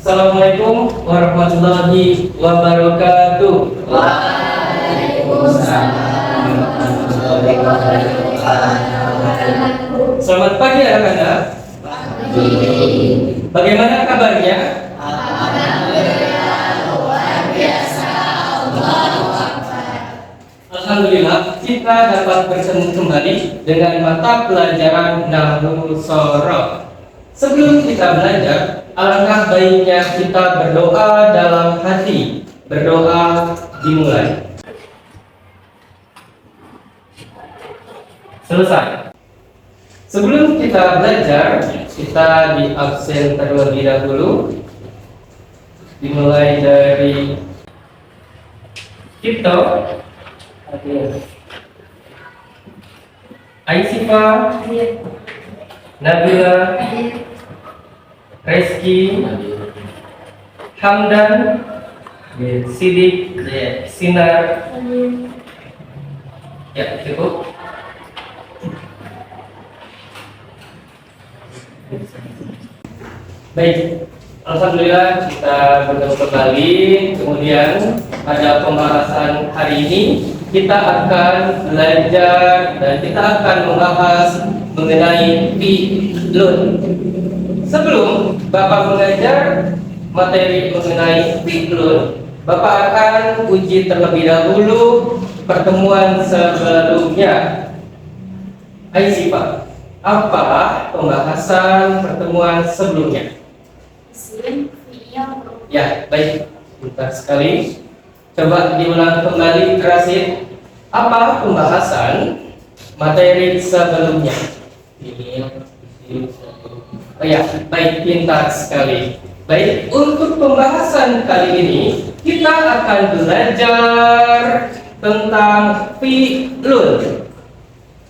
Assalamualaikum warahmatullahi wabarakatuh. Waalaikumsalam warahmatullahi wabarakatuh. Selamat pagi anak-anak. Bagaimana kabarnya? Alhamdulillah, luar biasa. Allahu Akbar. Alhamdulillah kita dapat bertemu kembali dengan mata pelajaran Nahwu Shoroh. Sebelum kita belajar, alangkah baiknya kita berdoa dalam hati. Berdoa dimulai. Selesai. Sebelum kita belajar, kita di absen terlebih dahulu. Dimulai dari Cipto, Aisifa, Nabila, Reski, Hamdan, Sidik, Sinar. Ya, cukup. Baik, alhamdulillah kita bertemu kembali. Kemudian pada pembahasan hari ini kita akan belajar dan kita akan membahas mengenai fi'lun. Sebelum Bapak mengajar materi mengenai fi'lun, Bapak akan uji terlebih dahulu pertemuan sebelumnya. Aisifa, apa pembahasan pertemuan sebelumnya? Ya, baik, pintar sekali. Coba diulang kembali, Rasid. Apa pembahasan materi sebelumnya? Oh ya, baik, pintar sekali. Baik, untuk pembahasan kali ini kita akan belajar tentang fi'lun,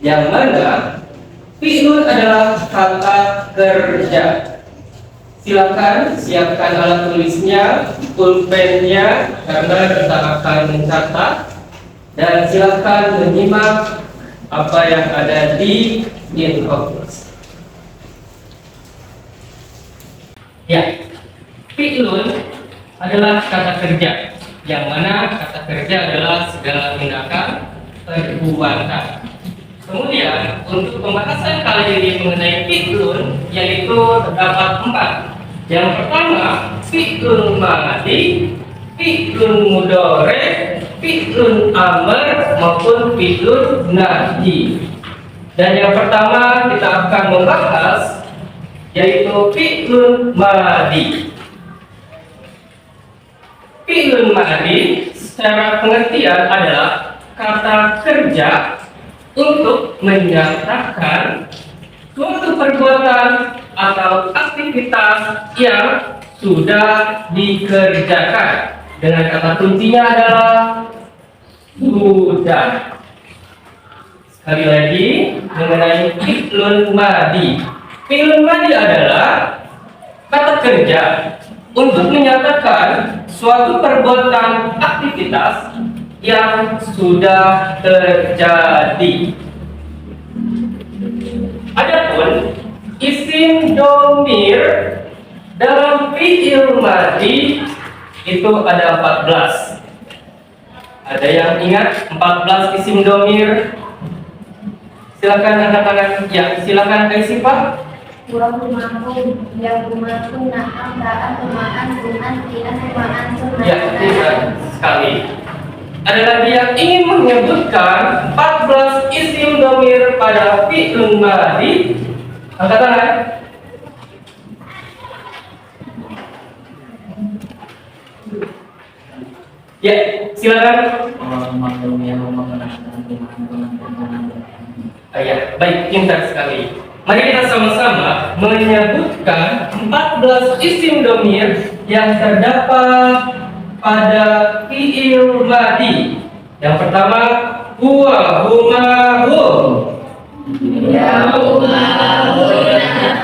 yang mana fi'lun adalah kata kerja. Silakan siapkan alat tulisnya, pulpennya, karena kita akan mencatat. Dan silakan menyimak apa yang ada di infografis. Ya, fi'lun adalah kata kerja, yang mana kata kerja adalah segala tindakan perbuatan. Kemudian untuk pembahasan kali ini mengenai fi'lun, yaitu terdapat 4. Yang pertama, fi'lun madhi, fi'lun mudhari', fi'lun amr maupun fi'lun nahi. Dan yang pertama kita akan membahas yaitu fi'lun madhi. Fi'lun madhi secara pengertian adalah kata kerja untuk menyatakan suatu perbuatan atau aktivitas yang sudah dikerjakan. Dengan kata kuncinya adalah sudah. Sekali lagi mengenai fi'lun madhi. Fi'lun madhi adalah kata kerja untuk menyatakan suatu perbuatan aktivitas yang sudah terjadi. Adapun isim domir dalam fi'il madhi itu ada 14. Ada yang ingat 14 isim domir? Silakan anak-anak. Ya, silakan Aisifah. Ya, tidak sekali. Ada lagi yang ingin menyebutkan 14 isim domir pada fi'lun madhi? Angkat tangan. Ya, silakan. Ya, baik, pintar sekali. Mari kita sama-sama menyebutkan 14 isim domir yang terdapat pada fi'il madhi. Yang pertama, huwa, huma, hum. Ya huma, huna,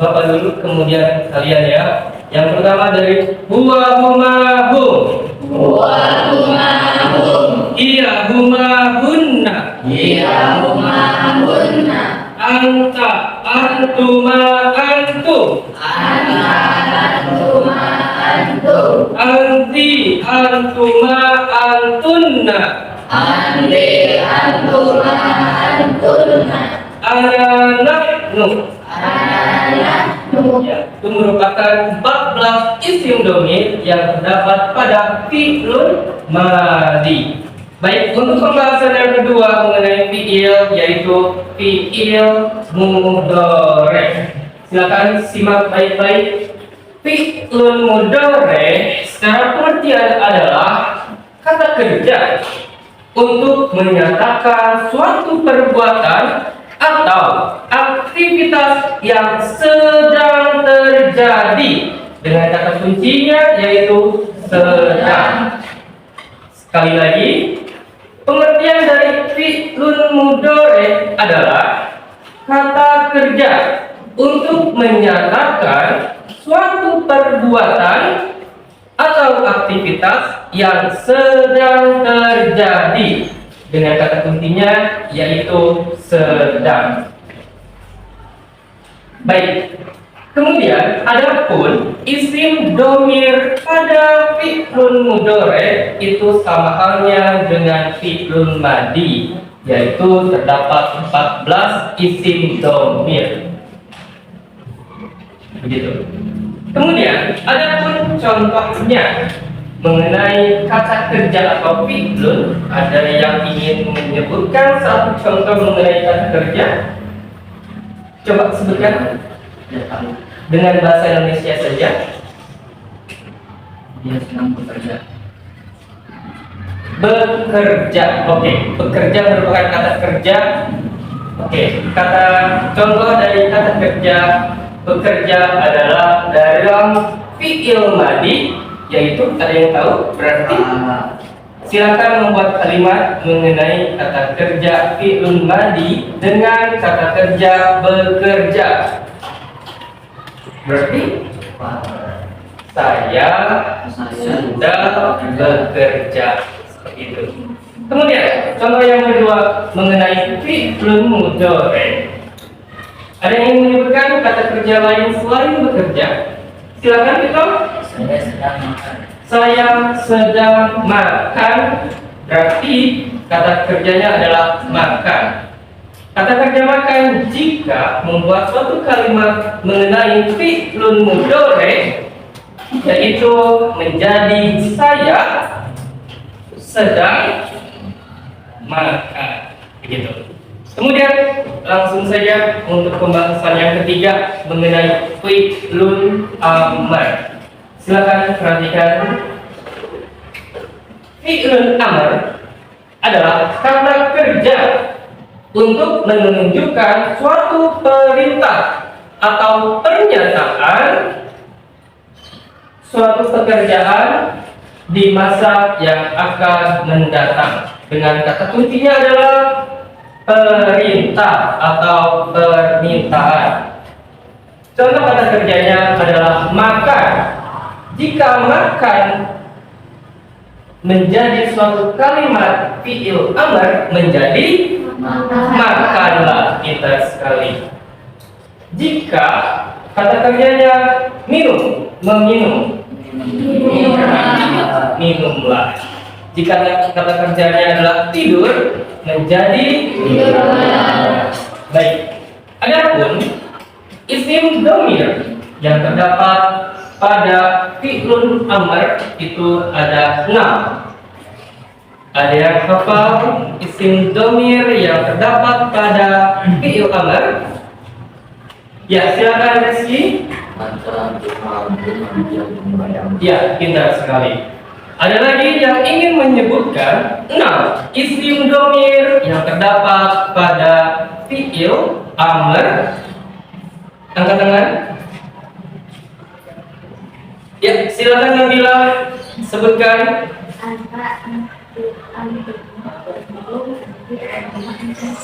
Bapak dulu kemudian kalian ya. Yang pertama dari huwa huma hum. Huwa huma hum. Iya huma hunna. antuma antum. Antuma antum. Anti antuma antunna. Anti antuma antunna. Ana nahnu. Anahnu. Ya, itu merupakan 14 isim domir yang terdapat pada fi'lun madhi. Baik, untuk pembahasan yang kedua mengenai fi'il, yaitu fi'il mudhari'. Silakan simak baik-baik. Fi'lun mudhari' secara pengertian adalah kata kerja untuk menyatakan suatu perbuatan atau aktivitas yang sedang terjadi dengan kata kuncinya yaitu sedang. Sekali lagi, pengertian dari fi'lun mudhari' adalah kata kerja untuk menyatakan suatu perbuatan atau aktivitas yang sedang terjadi dengan kata kuncinya yaitu sedang. Baik. Kemudian adapun isim domir pada fi'lun mudhari' itu sama halnya dengan fi'lun madhi, yaitu terdapat 14 isim domir. Begitu. Kemudian adapun contohnya mengenai kata kerja atau fi'lun, ada yang ingin menyebutkan satu contoh mengenai kata kerja? Coba sebutkan dengan bahasa Indonesia saja. Dia sedang bekerja. Bekerja, oke. Bekerja merupakan kata kerja. Oke, kata contoh dari kata kerja bekerja adalah dalam fi'il madhi, yaitu ada yang tahu berarti silakan membuat kalimat mengenai kata kerja fi'lun madhi dengan kata kerja bekerja. Berarti saya sudah bekerja, seperti itu. Kemudian contoh yang kedua mengenai fi'lun mudhari'. Ada yang ingin menyebutkan kata kerja lain selain bekerja? Silakan kita. Saya sedang makan. Saya sedang makan, berarti kata kerjanya adalah makan. Kata kerja makan jika membuat suatu kalimat mengenai fi'lun mudhari', yaitu menjadi saya sedang makan. Begitu. Kemudian langsung saja untuk pembahasan yang ketiga mengenai fi'lun amr. Silakan perhatikan. Fi'lun amr adalah kata kerja untuk menunjukkan suatu perintah atau pernyataan suatu pekerjaan di masa yang akan mendatang. Dengan kata kuncinya adalah perintah atau permintaan. Contoh kata kerjanya adalah makan. Jika makan menjadi suatu kalimat fi'il amr menjadi makanlah, kita sekali. Jika kata kerjanya minum, meminum, minumlah. Jika kata kerjanya adalah tidur, menjadi baik. Adapun isim domir yang terdapat pada fi'lun amr itu ada 6. Ada yang hafal isim domir yang terdapat pada fi'il amr? Ya, silakan Rizky. Ya, pintar sekali. Ada lagi yang ingin menyebutkan 6 isim domir yang terdapat pada fi'il amr. Angkat tangan. Ya, silakan Nabila sebutkan.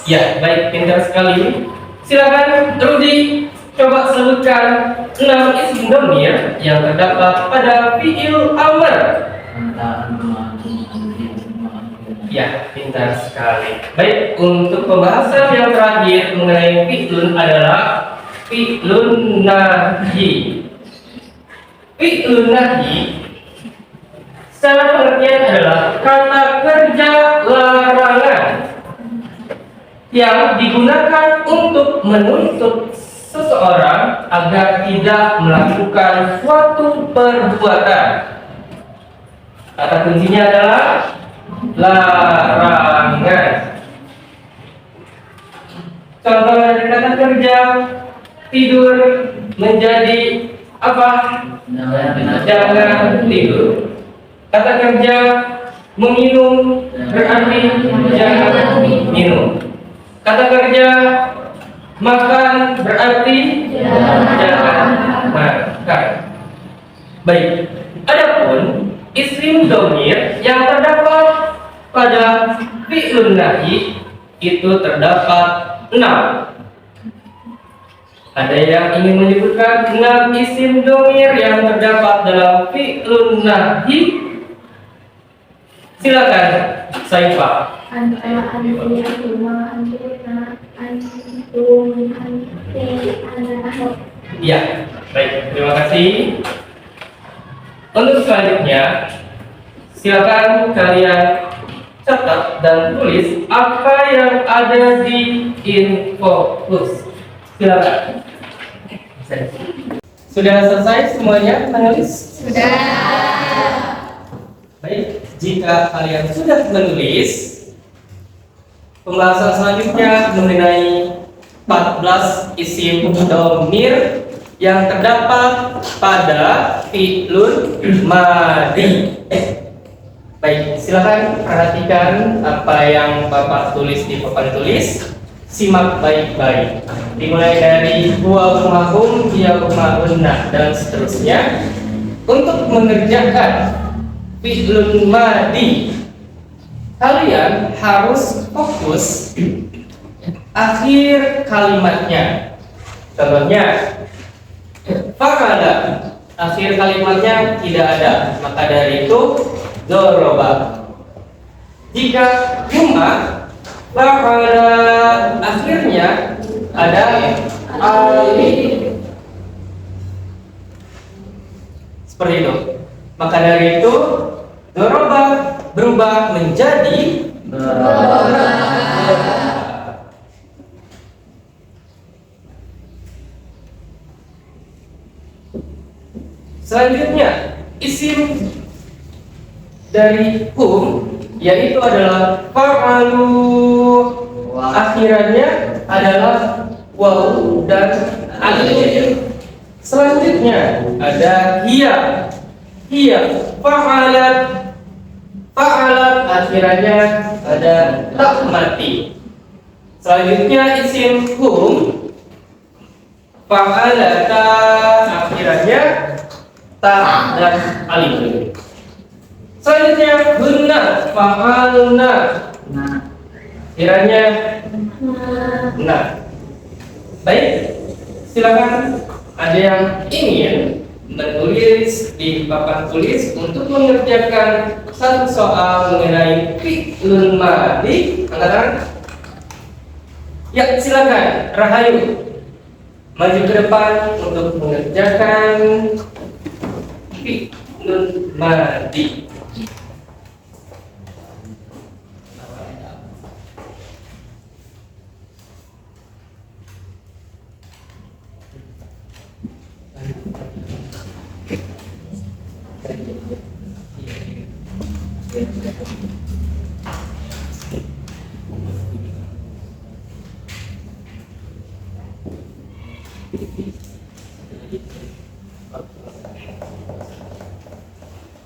Ya, baik, pintar sekali. Silakan Rudi, coba sebutkan 6 isim domir yang terdapat pada fi'il amr. Ya, pintar sekali. Baik, untuk pembahasan yang terakhir mengenai fi'lun adalah fi'lun nahi. Fi'lun nahi secara pengertian adalah kata kerja larangan yang digunakan untuk menuntut seseorang agar tidak melakukan suatu perbuatan. Kata kuncinya adalah larangan. Contoh dari kata kerja tidur menjadi apa? Jangan tidur. Kata kerja meminum berarti jangan minum. Kata kerja makan berarti jangan makan. Baik. Adapun isim dhamir yang terdapat pada fi'lun nahi itu terdapat 6. Ada yang ingin menyebutkan 6 isim dhamir yang terdapat dalam fi'lun nahi? Silakan, Saifah. Anta, anti, antuma, antuna, antum, anti, ana. Ya, baik. Terima kasih. Untuk selanjutnya, silakan kalian catat dan tulis apa yang ada di Infocus. Silakan. Sudah selesai semuanya menulis? Sudah. Baik, jika kalian sudah menulis, pembahasan selanjutnya mengenai 14 isim dhamir yang terdapat pada fi'lun madhi. Baik, silakan perhatikan apa yang Bapak tulis di papan tulis. Simak baik-baik. Dimulai dari huwa humahum, hiya humahunna dan seterusnya. Untuk mengerjakan fi'lun madhi, kalian harus fokus akhir kalimatnya. Contohnya, fa'ala, akhir kalimatnya tidak ada, maka dari itu doroba. Jika huma, fa'ala, akhirnya ada alif. Seperti itu. Maka dari itu doroba berubah menjadi doroba. Selanjutnya isim dari hum yaitu adalah fa'alu, akhirannya adalah waw dan alif. Selanjutnya ada hiya, fa'alat, akhirannya ada tak mati. Selanjutnya isim hum, fa'alata, akhirannya ta dan alif. Selanjutnya hunna, fa'alna, akhirannya nah. Baik, silakan ada yang ingin menulis di papan tulis untuk mengerjakan satu soal mengenai fi'lun madhi. Angkat tangan. Ya, silakan. Rahayu, maju ke depan untuk mengerjakan fi'lun madhi.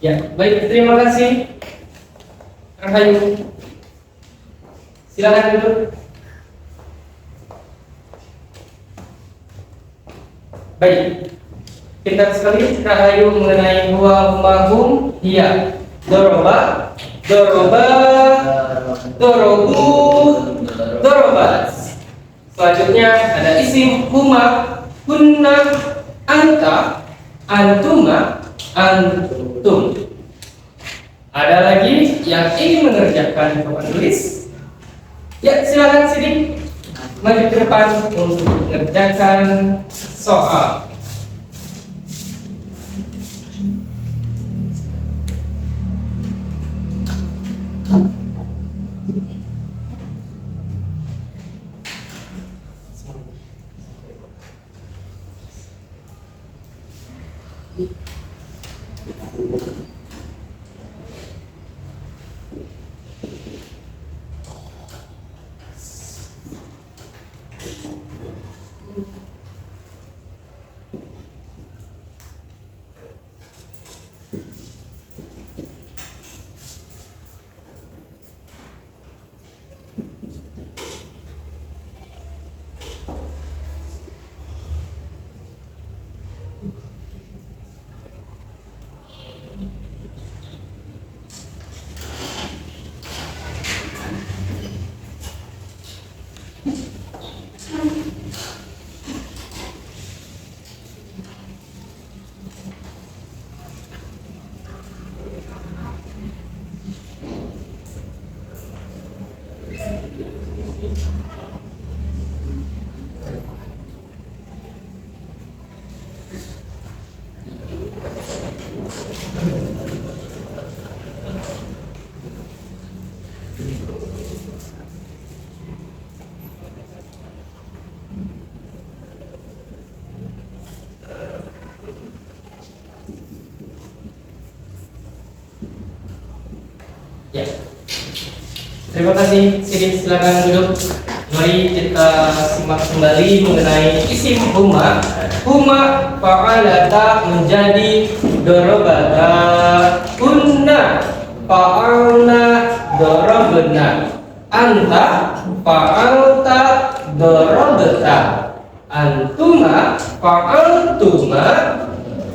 Ya, baik, terima kasih. Rahayu, silakan duduk. Baik, pintar sekali Rahayu mengenai huwa humahum, hiya doroba, dorobu, dorobat. Selanjutnya ada isim huma, hunna, anta, antuma, antum. Ada lagi yang ingin mengerjakan papan tulis? Ya, silakan sini. maju ke depan untuk mengerjakan soal. Ya. Terima kasih. Sini silakan duduk. Mari kita simak kembali mengenai isim huma. Huma fa'alata menjadi dorobata. Kunna fa'alna dorobna. Anta fa'alta dorobta. Antuma fa'altuma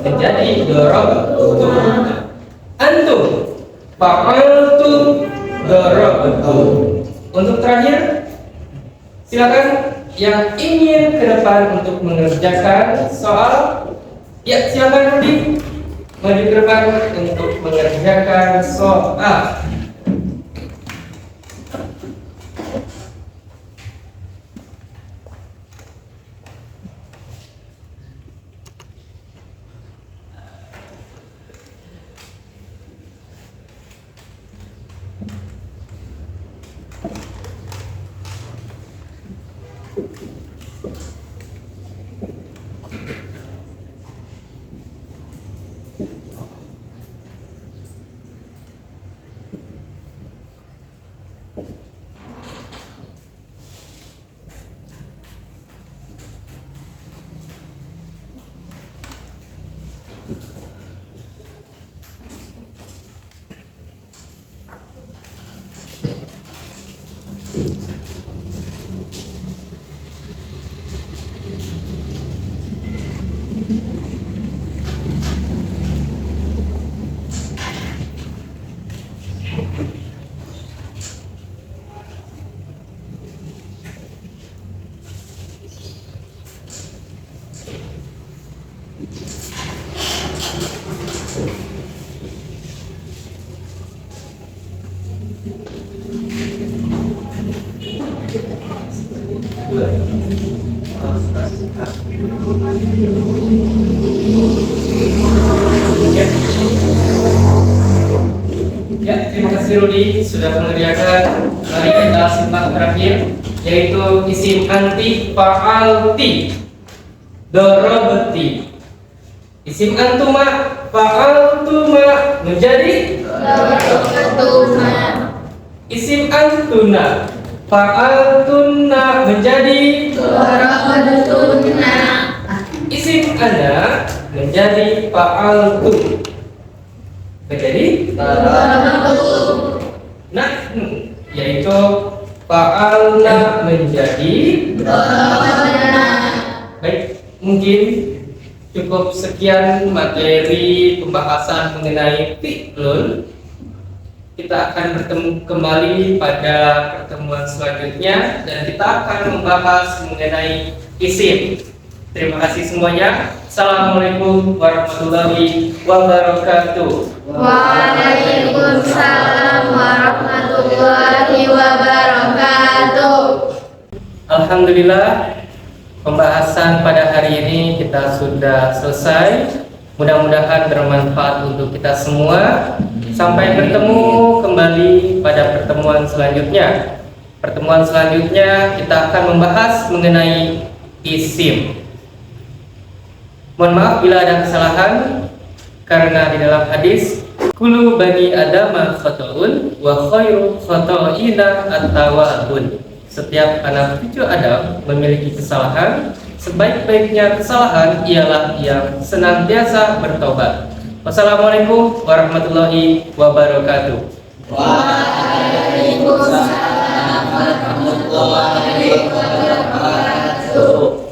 menjadi dorobtu. Antum fa'altum darabtu. Untuk terakhir, silakan yang ingin ke depan untuk mengerjakan soal. Ya, silakan Rudi maju ke depan untuk mengerjakan soal. Ya, terima kasih Rudi sudah mengerjakan. Mari kita simak terakhir, yaitu isim anti fa'alti dorobti. Isim antuma fa'altuma menjadi Dorobtuma. isim antuna fa'altunna menjadi Dorobtuna. isim ana menjadi fa'altu menjadi Dorobtu. nah, yaitu fa'alna menjadi. Dorobna. Baik, mungkin cukup sekian materi pembahasan mengenai fi'lun. Kita akan bertemu kembali pada pertemuan selanjutnya dan kita akan membahas mengenai isim. Terima kasih semuanya. Assalamualaikum warahmatullahi wabarakatuh. Waalaikumsalam warahmatullahi wabarakatuh. Alhamdulillah. alhamdulillah pembahasan pada hari ini kita sudah selesai. Mudah-mudahan bermanfaat untuk kita semua. Sampai bertemu kembali pada pertemuan selanjutnya. Pertemuan selanjutnya kita akan membahas mengenai isim. Mohon maaf bila ada kesalahan, karena di dalam hadis kullu bani adama khata'un wa khairu khata'ina at-tawwabun. Setiap anak cucu Adam memiliki kesalahan, sebaik-baiknya kesalahan ialah yang senantiasa bertobat. Wassalamualaikum warahmatullahi wabarakatuh. Waalaikumsalam warahmatullahi wabarakatuh.